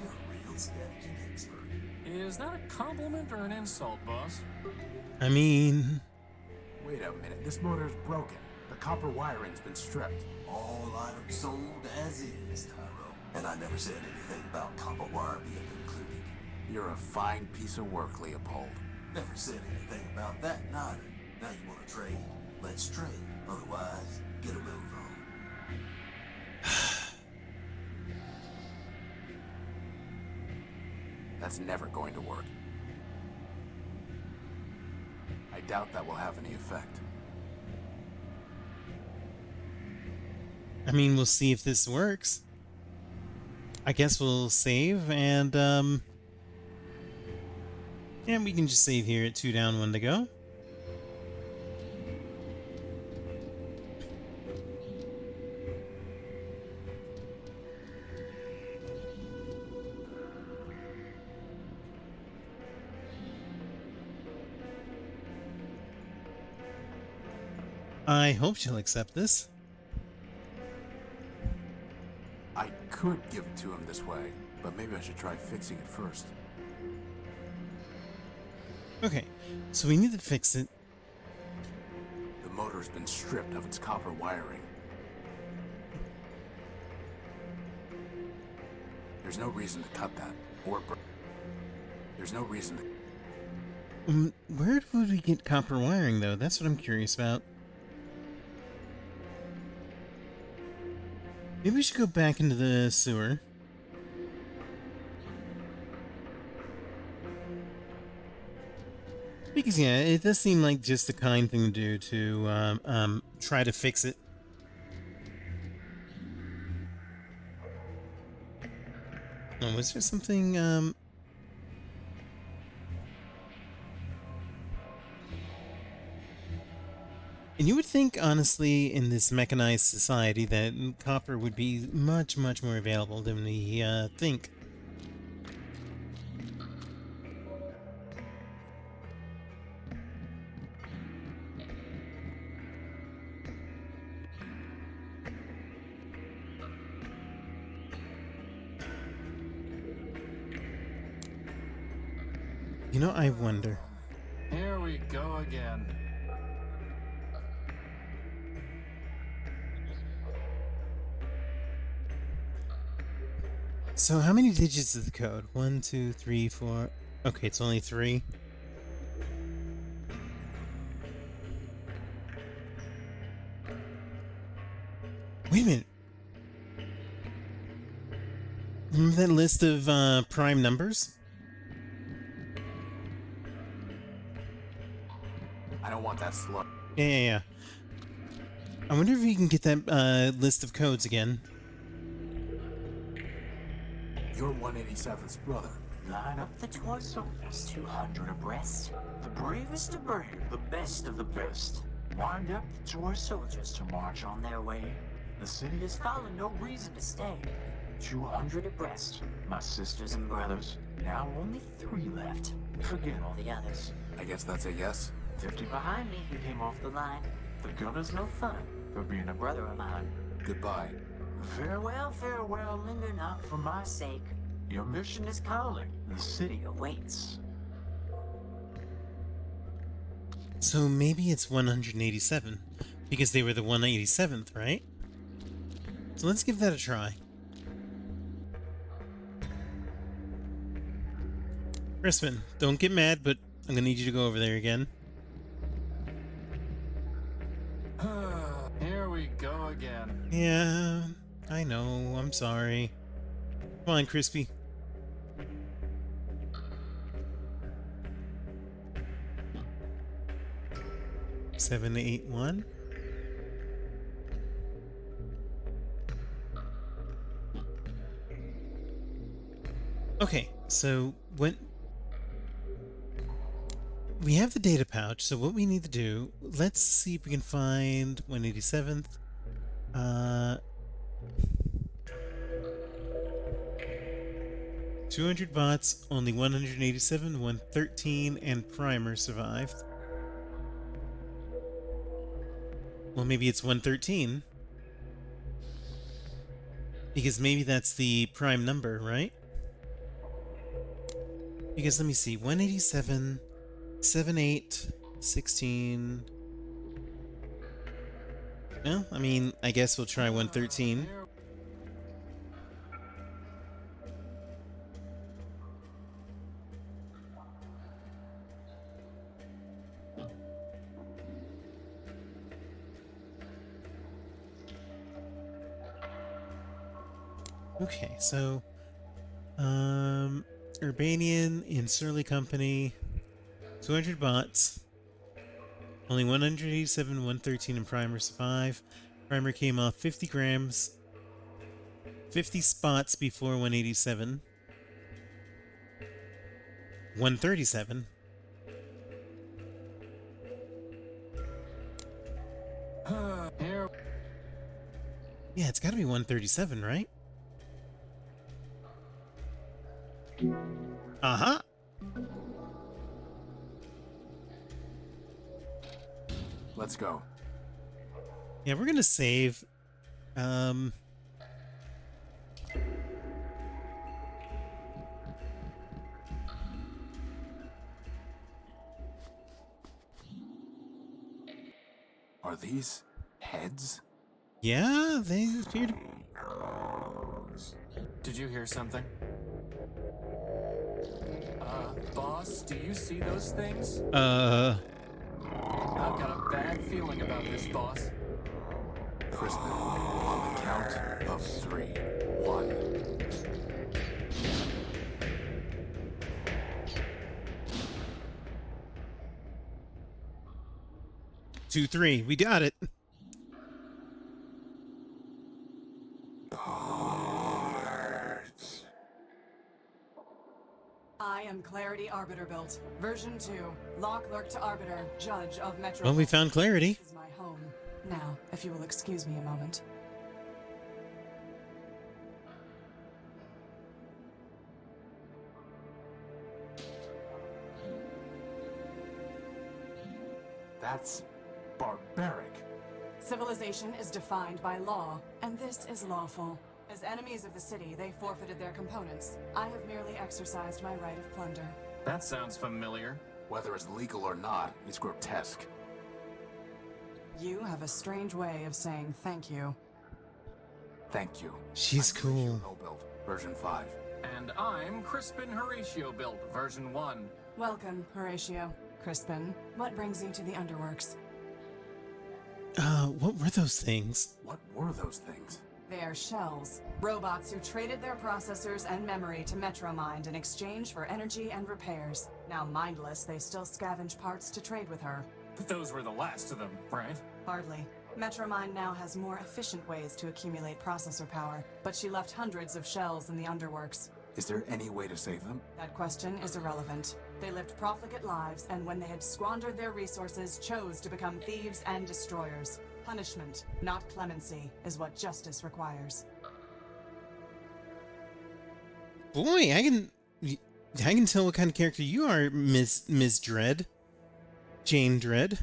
You're a real scavenging expert. Is that a compliment or an insult, boss? I mean... Wait a minute, this motor's broken. The copper wiring's been stripped. All items sold as is, Tyro. And I never said anything about copper wire being included. You're a fine piece of work, Leopold. Never said anything about that, neither. Now you want to trade? Let's trade. Otherwise, get a move on. That's never going to work. I doubt that will have any effect. I mean, we'll see if this works. I guess we'll save and, yeah, we can just save here at 2 down, 1 to go. I hope she'll accept this. I could give it to him this way, but maybe I should try fixing it first. Okay, so we need to fix it. The motor's been stripped of its copper wiring. There's no reason to cut that, or there's no reason to... Where would we get copper wiring, though? That's what I'm curious about. Maybe we should go back into the sewer. Because, yeah, it does seem like just a kind thing to do to try to fix it. Oh, was there something, And you would think, honestly, in this mechanized society, that copper would be much, much more available than we think. You know, I wonder. Here we go again. So how many digits is the code? 1, 2, 3, 4. Okay, it's only 3. Wait a minute. Remember that list of prime numbers? I don't want that slug. Yeah. I wonder if you can get that list of codes again. You're 187's brother. Line up the toy soldiers, 200 abreast. The bravest of brave, the best of the best. Wind up the toy soldiers to march on their way. The city has found no reason to stay. 200 abreast, my sisters and brothers. Now only 3 left. Forget all the others. I guess that's a yes. 50 behind me, he came off the line. The gun is no fun for being a brother of mine. Goodbye. Farewell, farewell, linger not for my sake. Your mission is calling. The city awaits. So maybe it's 187, because they were the 187th, right? So let's give that a try. Crispin, don't get mad, but I'm gonna need you to go over there again. Here we go again. Yeah, I know, I'm sorry. Come on, Crispy. Seven, 8, 1. Okay, so when we have the data pouch, so what we need to do, let's see if we can find 187th. 200 bots, only 187, 113, and Primer survived. Well, maybe it's 113. Because maybe that's the prime number, right? Because let me see, 187, 7, 8, 16. Well, I mean, I guess we'll try 113. Okay, so, Urbanian in Surly Company, 200 bots, only 187, 113 and Primer survive. Primer came off 50 grams, 50 spots before 187, 137. Yeah, it's gotta be 137, right? Uh-huh. Let's go. Yeah, we're gonna save. Are these heads? Yeah, they appear to. Did you hear something? Boss, do you see those things? I've got a bad feeling about this, boss. Crispin, on the count of 3. 1. 2, 3. We got it. I am Clarity Arbiter built. Version 2. Law Clerk to Arbiter, Judge of Metropol. Well, we found clarity. This is my home. Now, if you will excuse me a moment. That's barbaric. Civilization is defined by law, and this is lawful. As enemies of the city, they forfeited their components. I have merely exercised my right of plunder. That sounds familiar. Whether it's legal or not, it's grotesque. You have a strange way of saying thank you. Thank you. She's I'm cool. Horatio Nobuild, version 5. And I'm Crispin Horatio built, version 1. Welcome, Horatio. Crispin, what brings you to the Underworks? What were those things? What were those things? They are shells. Robots who traded their processors and memory to Metromind in exchange for energy and repairs. Now mindless, they still scavenge parts to trade with her. But those were the last of them, right? Hardly. Metromind now has more efficient ways to accumulate processor power, but she left hundreds of shells in the Underworks. Is there any way to save them? That question is irrelevant. They lived profligate lives, and when they had squandered their resources, chose to become thieves and destroyers. Punishment, not clemency, is what justice requires. Boy, I can tell what kind of character you are, Ms. Dredd. Jane Dredd.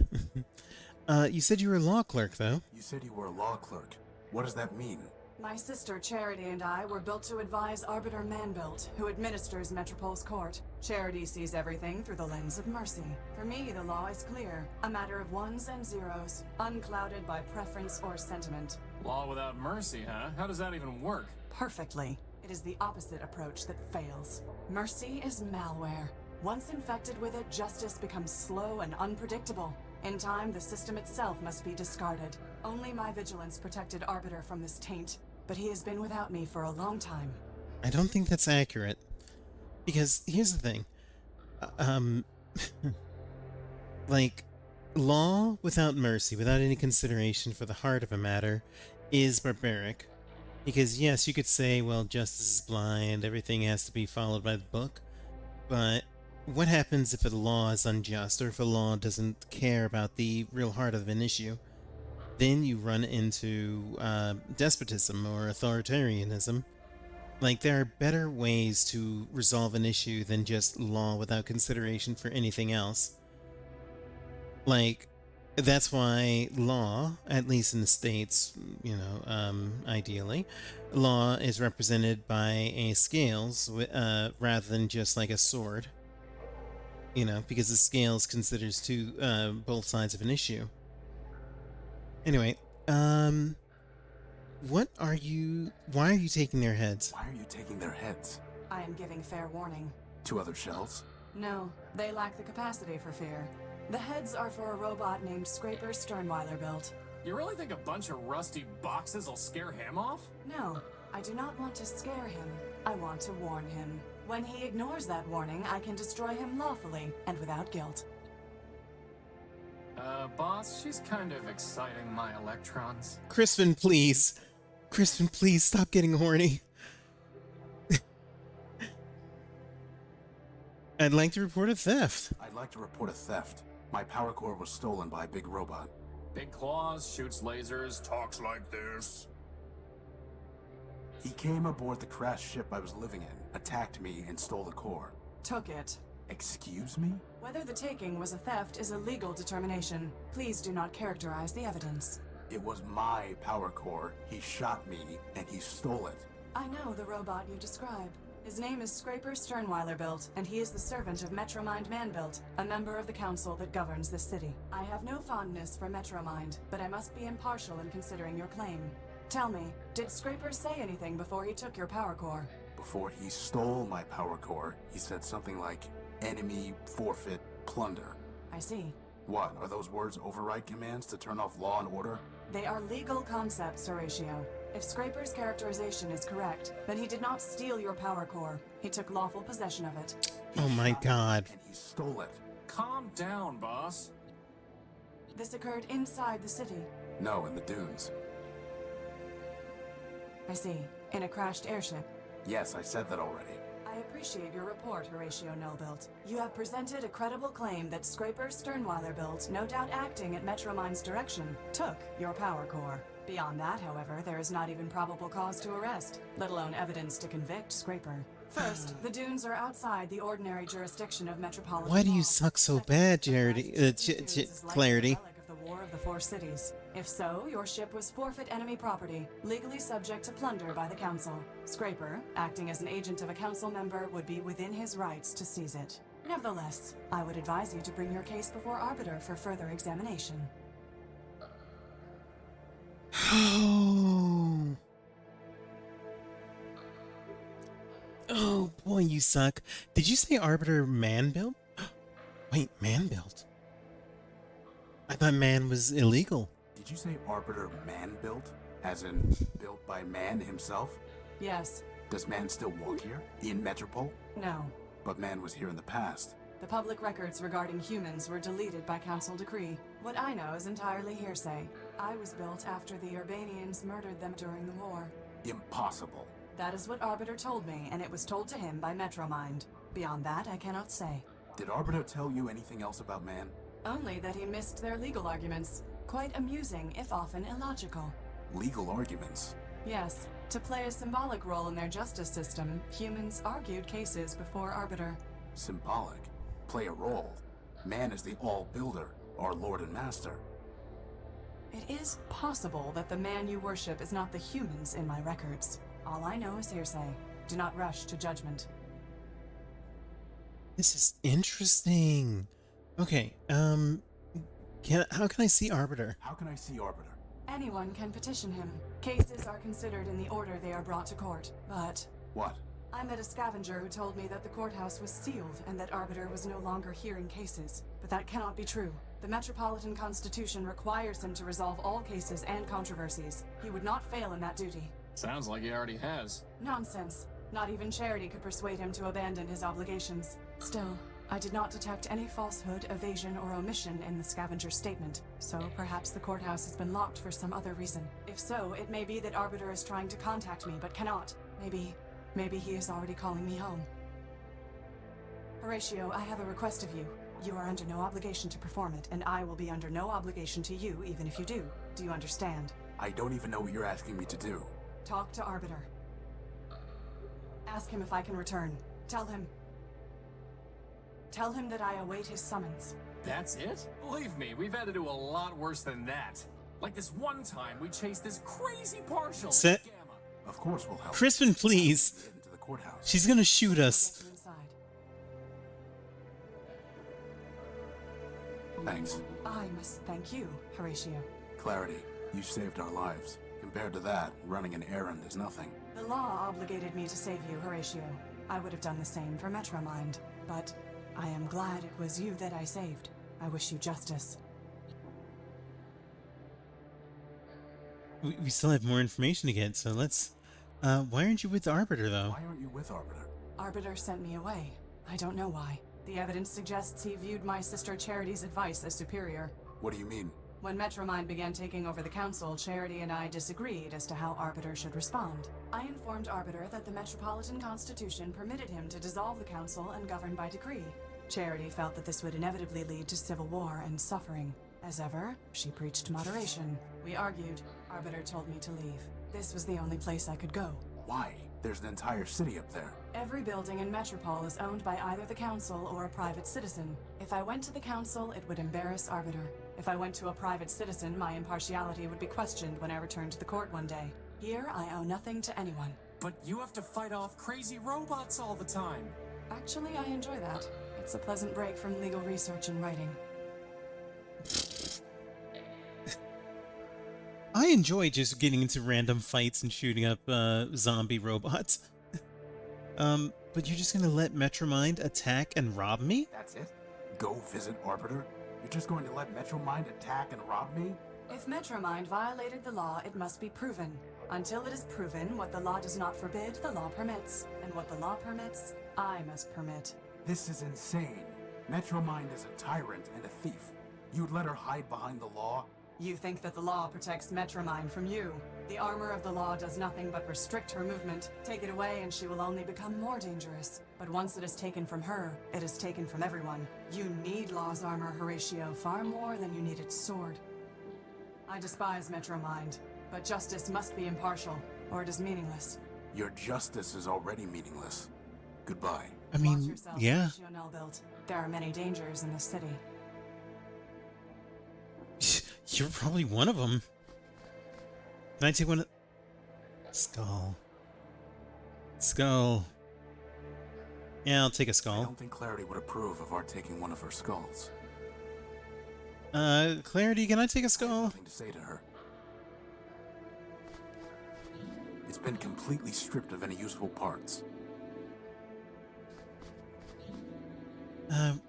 You said you were a law clerk, though. You said you were a law clerk. What does that mean? My sister Charity and I were built to advise Arbiter Manbuilt, who administers Metropol's court. Charity sees everything through the lens of mercy. For me, the law is clear, a matter of ones and zeros, unclouded by preference or sentiment. Law without mercy, huh? How does that even work? Perfectly. It is the opposite approach that fails. Mercy is malware. Once infected with it, justice becomes slow and unpredictable. In time, the system itself must be discarded. Only my vigilance protected Arbiter from this taint, but he has been without me for a long time. I don't think that's accurate. Because here's the thing. Like, law without mercy, without any consideration for the heart of a matter, is barbaric. Because yes, you could say, well, justice is blind, everything has to be followed by the book. But what happens if a law is unjust, or if a law doesn't care about the real heart of an issue? Then you run into despotism or authoritarianism. Like, there are better ways to resolve an issue than just law without consideration for anything else. Like, that's why law, at least in the States, you know, ideally, law is represented by a scales rather than just like a sword. You know, because the scales considers both sides of an issue. Anyway, why are you taking their heads? Why are you taking their heads? I am giving fair warning. 2 other shells? No, they lack the capacity for fear. The heads are for a robot named Scraper Sternweiler built. You really think a bunch of rusty boxes will scare him off? No, I do not want to scare him. I want to warn him. When he ignores that warning, I can destroy him lawfully and without guilt. Boss, she's kind of exciting my electrons. Crispin, please. Crispin, please stop getting horny. I'd like to report a theft. I'd like to report a theft. My power core was stolen by a big robot. Big claws, shoots lasers, talks like this. He came aboard the crashed ship I was living in, attacked me, and stole the core. Took it. Excuse me? Whether the taking was a theft is a legal determination. Please do not characterize the evidence. It was my power core. He shot me, and he stole it. I know the robot you describe. His name is Scraper Sternweiler-Built, and he is the servant of Metromind Manbuilt, a member of the council that governs this city. I have no fondness for Metromind, but I must be impartial in considering your claim. Tell me, did Scraper say anything before he took your power core? Before he stole my power core, he said something like, enemy, forfeit, plunder. I see. What, are those words override commands to turn off law and order? They are legal concepts, Horatio. If Scraper's characterization is correct, then he did not steal your power core. He took lawful possession of it. Oh my god. And he stole it. Calm down, boss. This occurred inside the city. No, in the dunes. I see. In a crashed airship. Yes, I said that already. I appreciate your report, Horatio Nullbuilt. You have presented a credible claim that Scraper Sternweiler-Built, no doubt acting at Metromind's direction, took your power core. Beyond that, however, there is not even probable cause to arrest, let alone evidence to convict Scraper. First, the dunes are outside the ordinary jurisdiction of Metropolitan Why do you law. suck so Second, bad, the Charity? dunes is likely Clarity. a relic of the War of the Four Cities. If so, your ship was forfeit enemy property, legally subject to plunder by the Council. Scraper, acting as an agent of a Council member, would be within his rights to seize it. Nevertheless, I would advise you to bring your case before Arbiter for further examination. Oh. Oh boy, you suck. Did you say Arbiter man-built? Wait, man-built? I thought man was illegal. Did you say Arbiter man-built? As in, built by man himself? Yes. Does man still walk here? In Metropol? No. But man was here in the past. The public records regarding humans were deleted by Council decree. What I know is entirely hearsay. I was built after the Urbanians murdered them during the war. Impossible. That is what Arbiter told me, and it was told to him by Metromind. Beyond that, I cannot say. Did Arbiter tell you anything else about man? Only that he missed their legal arguments. Quite amusing, if often illogical. Legal arguments? Yes. To play a symbolic role in their justice system, humans argued cases before Arbiter. Symbolic? Play a role? Man is the all-builder, our lord and master. It is possible that the man you worship is not the humans in my records. All I know is hearsay. Do not rush to judgment. This is interesting. Okay, how can I see Arbiter? How can I see Arbiter? Anyone can petition him. Cases are considered in the order they are brought to court, but... What? I met a scavenger who told me that the courthouse was sealed and that Arbiter was no longer hearing cases. But that cannot be true. The Metropolitan Constitution requires him to resolve all cases and controversies. He would not fail in that duty. Sounds like he already has. Nonsense. Not even Charity could persuade him to abandon his obligations. Still, I did not detect any falsehood, evasion, or omission in the scavenger's statement, so perhaps the courthouse has been locked for some other reason. If so, it may be that Arbiter is trying to contact me, but cannot. Maybe he is already calling me home. Horatio, I have a request of you. You are under no obligation to perform it, and I will be under no obligation to you, even if you do. Do you understand? I don't even know what you're asking me to do. Talk to Arbiter. Ask him if I can return. Tell him that I await his summons. That's it? Believe me, we've had to do a lot worse than that. Like this one time we chased this crazy partial Set. Gamma. Of course we'll help. Crispin, please. Get into the courthouse. She's gonna shoot us. Get you inside. Thanks. I must thank you, Horatio. Clarity, you saved our lives. Compared to that, running an errand is nothing. The law obligated me to save you, Horatio. I would have done the same for Metromind, but I am glad it was you that I saved. I wish you justice. We still have more information to get, so let's... why aren't you with Arbiter, though? Why aren't you with Arbiter? Arbiter sent me away. I don't know why. The evidence suggests he viewed my sister Charity's advice as superior. What do you mean? When Metromind began taking over the council, Charity and I disagreed as to how Arbiter should respond. I informed Arbiter that the Metropolitan Constitution permitted him to dissolve the council and govern by decree. Charity felt that this would inevitably lead to civil war and suffering. As ever, she preached moderation. We argued. Arbiter told me to leave. This was the only place I could go. Why? There's an entire city up there. Every building in Metropol is owned by either the council or a private citizen. If I went to the council, it would embarrass Arbiter. If I went to a private citizen, my impartiality would be questioned when I returned to the court one day. Here, I owe nothing to anyone. But you have to fight off crazy robots all the time. Actually, I enjoy that. It's a pleasant break from legal research and writing. I enjoy just getting into random fights and shooting up zombie robots. But you're just gonna let Metromind attack and rob me? That's it? Go visit Arbiter? You're just going to let Metromind attack and rob me? If Metromind violated the law, it must be proven. Until it is proven, what the law does not forbid, the law permits. And what the law permits, I must permit. This is insane. Metromind is a tyrant and a thief. You'd let her hide behind the law? You think that the law protects Metromind from you. The armor of the law does nothing but restrict her movement. Take it away and she will only become more dangerous. But once it is taken from her, it is taken from everyone. You need law's armor, Horatio, far more than you need its sword. I despise Metromind, but justice must be impartial, or it is meaningless. Your justice is already meaningless. Goodbye. I mean, Watch yourself, yeah. Horatio Nullbuilt. There are many dangers in this city. You're probably one of them. Can I take one of... Skull. Skull. Yeah, I'll take a I skull. don't think Clarity would approve of our taking one of her skulls. Clarity, can I take a I have skull? nothing to say to her. It's been completely stripped of any useful parts.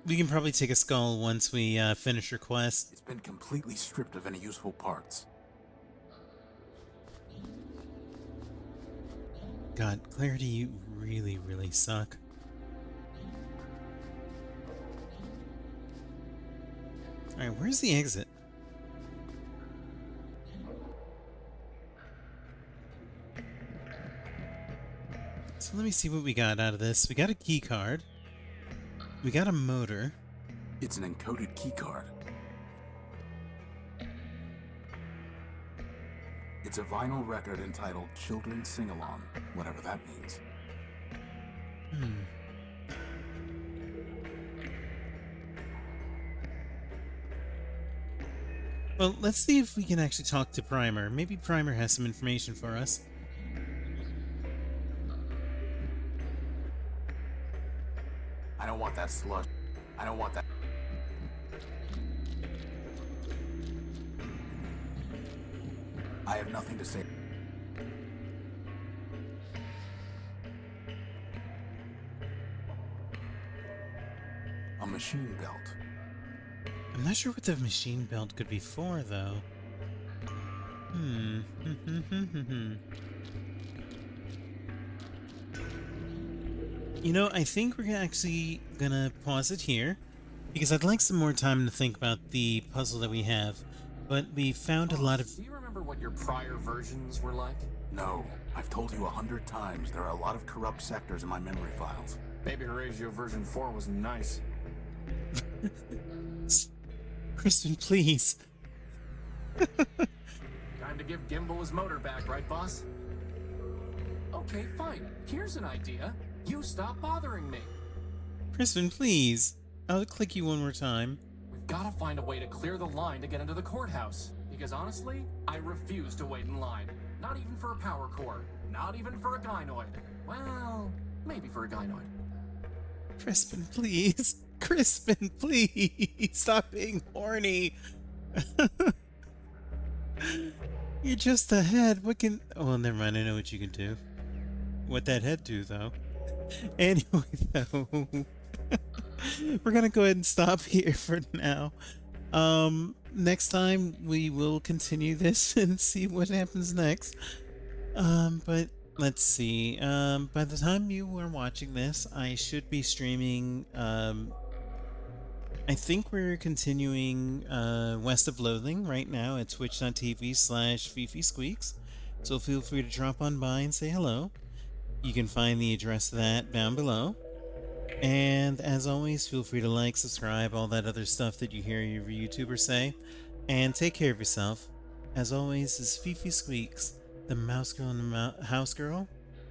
We can probably take a skull once we finish your quest. It's been completely stripped of any useful parts. God, Clarity, you really, really suck. Alright, where's the exit? So let me see what we got out of this. We got a key card. We got a motor. It's an encoded keycard. It's a vinyl record entitled Children's Sing-Along, whatever that means. Well, let's see if we can actually talk to Primer. Maybe Primer has some information for us. I don't want that slush. I don't want that. I have nothing to say. A machine belt. I'm not sure what the machine belt could be for, though. You know, I think we're actually gonna pause it here, because I'd like some more time to think about the puzzle that we have. But we found a lot of... Do you remember what your prior versions were like? No, I've told you 100 times there are a lot of corrupt sectors in my memory files. Maybe Horatio version 4 was nice. Crispin, please. Time to give Gimbal his motor back, right, boss? Okay, fine. Here's an idea. You stop bothering me. Crispin, please. I'll click you one more time. We've got to find a way to clear the line to get into the courthouse. Because honestly, I refuse to wait in line. Not even for a power core. Not even for a gynoid. Well, maybe for a gynoid. Crispin, please. Crispin, please. Stop being horny. You're just a head. What can... Oh, never mind. I know what you can do. What that head do, though. Anyway, though. We're gonna go ahead and stop here for now. Next time we will continue this and see what happens next. But let's see. By the time you are watching this, I should be streaming. I think we're continuing West of Loathing right now at twitch.tv/FifiSqueaks. So feel free to drop on by and say hello. You can find the address of that down below. And as always, feel free to like, subscribe, all that other stuff that you hear your YouTubers say. And take care of yourself. As always, this is FifiSqueaks, the mouse girl and the house girl,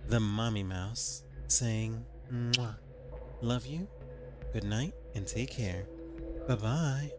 the mommy mouse, saying, Mwah. Love you, good night, and take care. Bye-bye.